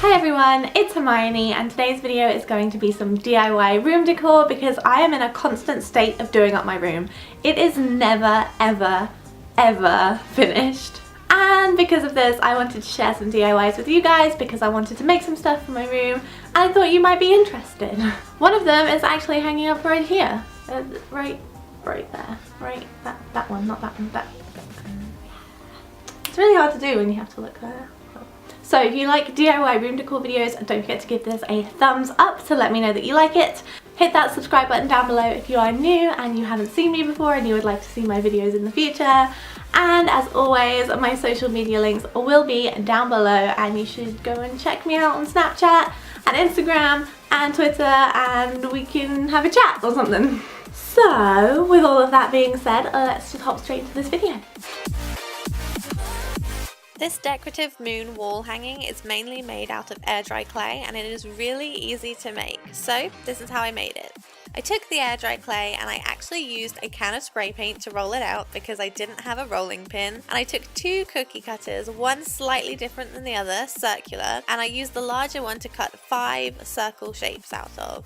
Hi everyone, it's Hermione and today's video is going to be some DIY room decor because I am in a constant state of doing up my room. It is never ever finished. And because of this I wanted to share some DIYs with you guys because I wanted to make some stuff for my room and I thought you might be interested. One of them is actually hanging up right here. Right there. Right, that one, not that one, that. It's really hard to do when you have to look there. So if you like DIY room decor videos, don't forget to give this a thumbs up to let me know that you like it. Hit that subscribe button down below if you are new and you haven't seen me before and you would like to see my videos in the future. And as always, my social media links will be down below and you should go and check me out on Snapchat and Instagram and Twitter and we can have a chat or something. So with all of that being said, let's just hop straight into this video. This decorative moon wall hanging is mainly made out of air dry clay and it is really easy to make. So this is how I made it. I took the air dry clay and I actually used a can of spray paint to roll it out because I didn't have a rolling pin, and I took two cookie cutters, one slightly different than the other, circular, and I used the larger one to cut 5 circle shapes out of.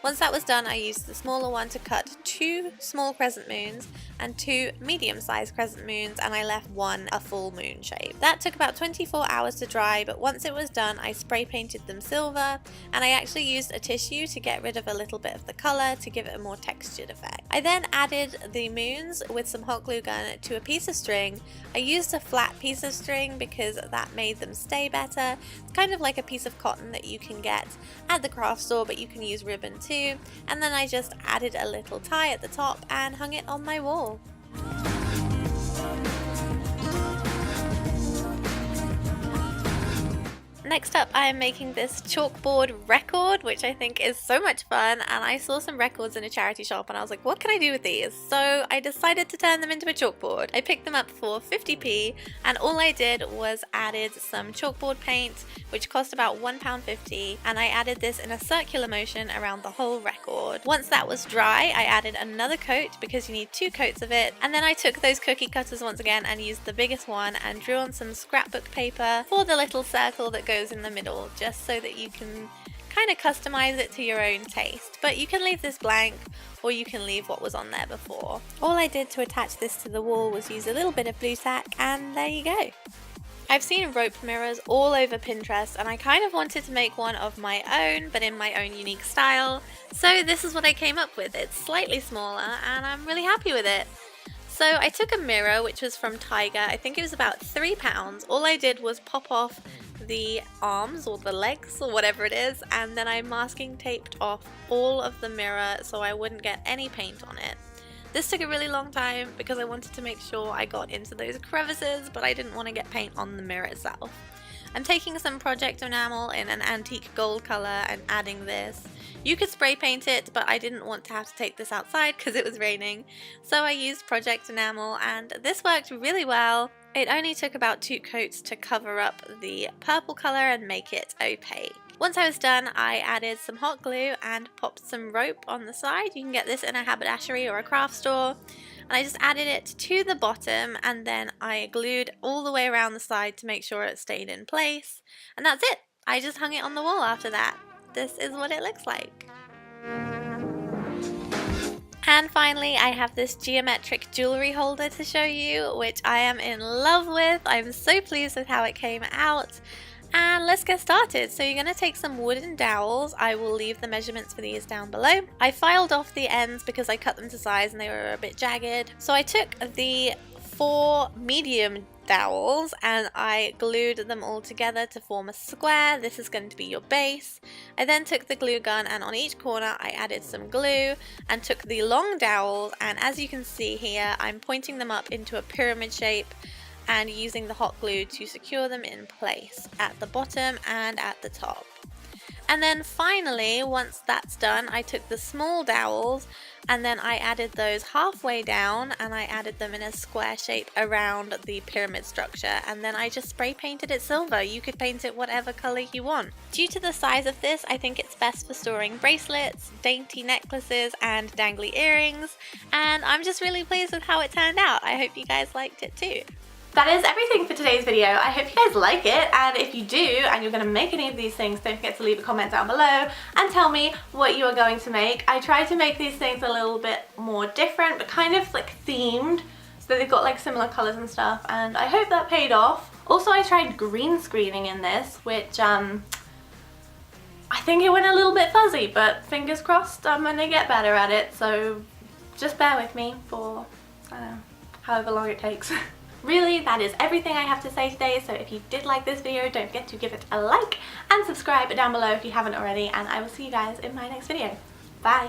Once that was done, I used the smaller one to cut 2 small crescent moons and 2 medium-sized crescent moons, and I left one a full moon shape. That took about 24 hours to dry, but once it was done, I spray painted them silver, and I actually used a tissue to get rid of a little bit of the colour to give it a more textured effect. I then added the moons with some hot glue gun to a piece of string. I used a flat piece of string because that made them stay better. It's kind of like a piece of cotton that you can get at the craft store, but you can use ribbon too. And then I just added a little tie at the top and hung it on my wall. Next up, I am making this chalkboard record, which I think is so much fun, and I saw some records in a charity shop and I was like, what can I do with these? So I decided to turn them into a chalkboard. I picked them up for 50p and all I did was added some chalkboard paint, which cost about £1.50, and I added this in a circular motion around the whole record. Once that was dry, I added another coat because you need 2 coats of it, and then I took those cookie cutters once again and used the biggest one and drew on some scrapbook paper for the little circle that goes in the middle, just so that you can kind of customize it to your own taste. But you can leave this blank or you can leave what was on there before. All I did to attach this to the wall was use a little bit of blue tack, and there you go. I've seen rope mirrors all over Pinterest and I kind of wanted to make one of my own, but in my own unique style. So this is what I came up with. It's slightly smaller and I'm really happy with it. So I took a mirror which was from Tiger. I think it was about £3. All I did was pop off the arms or the legs or whatever it is, and then I masking taped off all of the mirror so I wouldn't get any paint on it. This took a really long time because I wanted to make sure I got into those crevices, but I didn't want to get paint on the mirror itself. I'm taking some project enamel in an antique gold colour and adding this. You could spray paint it, but I didn't want to have to take this outside because it was raining, so I used project enamel and this worked really well. It only took about 2 coats to cover up the purple colour and make it opaque. Once I was done, I added some hot glue and popped some rope on the side. You can get this in a haberdashery or a craft store. And I just added it to the bottom and then I glued all the way around the side to make sure it stayed in place. And that's it. I just hung it on the wall after that. This is what it looks like. And finally, I have this geometric jewellery holder to show you, which I am in love with. I'm so pleased with how it came out. And let's get started. So you're going to take some wooden dowels. I will leave the measurements for these down below. I filed off the ends because I cut them to size and they were a bit jagged. So I took the 4 medium dowels and I glued them all together to form a square. This is going to be your base. I then took the glue gun and on each corner I added some glue and took the long dowels, and as you can see here I'm pointing them up into a pyramid shape and using the hot glue to secure them in place at the bottom and at the top. And then finally, once that's done, I took the small dowels and then I added those halfway down and I added them in a square shape around the pyramid structure, and then I just spray painted it silver. You could paint it whatever color you want. Due to the size of this, I think it's best for storing bracelets, dainty necklaces and dangly earrings, and I'm just really pleased with how it turned out. I hope you guys liked it too. That is everything for today's video. I hope you guys like it, and if you do and you're going to make any of these things, don't forget to leave a comment down below and tell me what you are going to make. I tried to make these things a little bit more different, but kind of like themed, so that they've got like similar colours and stuff, and I hope that paid off. Also, I tried green screening in this, which I think it went a little bit fuzzy, but fingers crossed I'm going to get better at it, so just bear with me for, I don't know, however long it takes. Really, that is everything I have to say today, so if you did like this video, don't forget to give it a like and subscribe down below if you haven't already, and I will see you guys in my next video. Bye!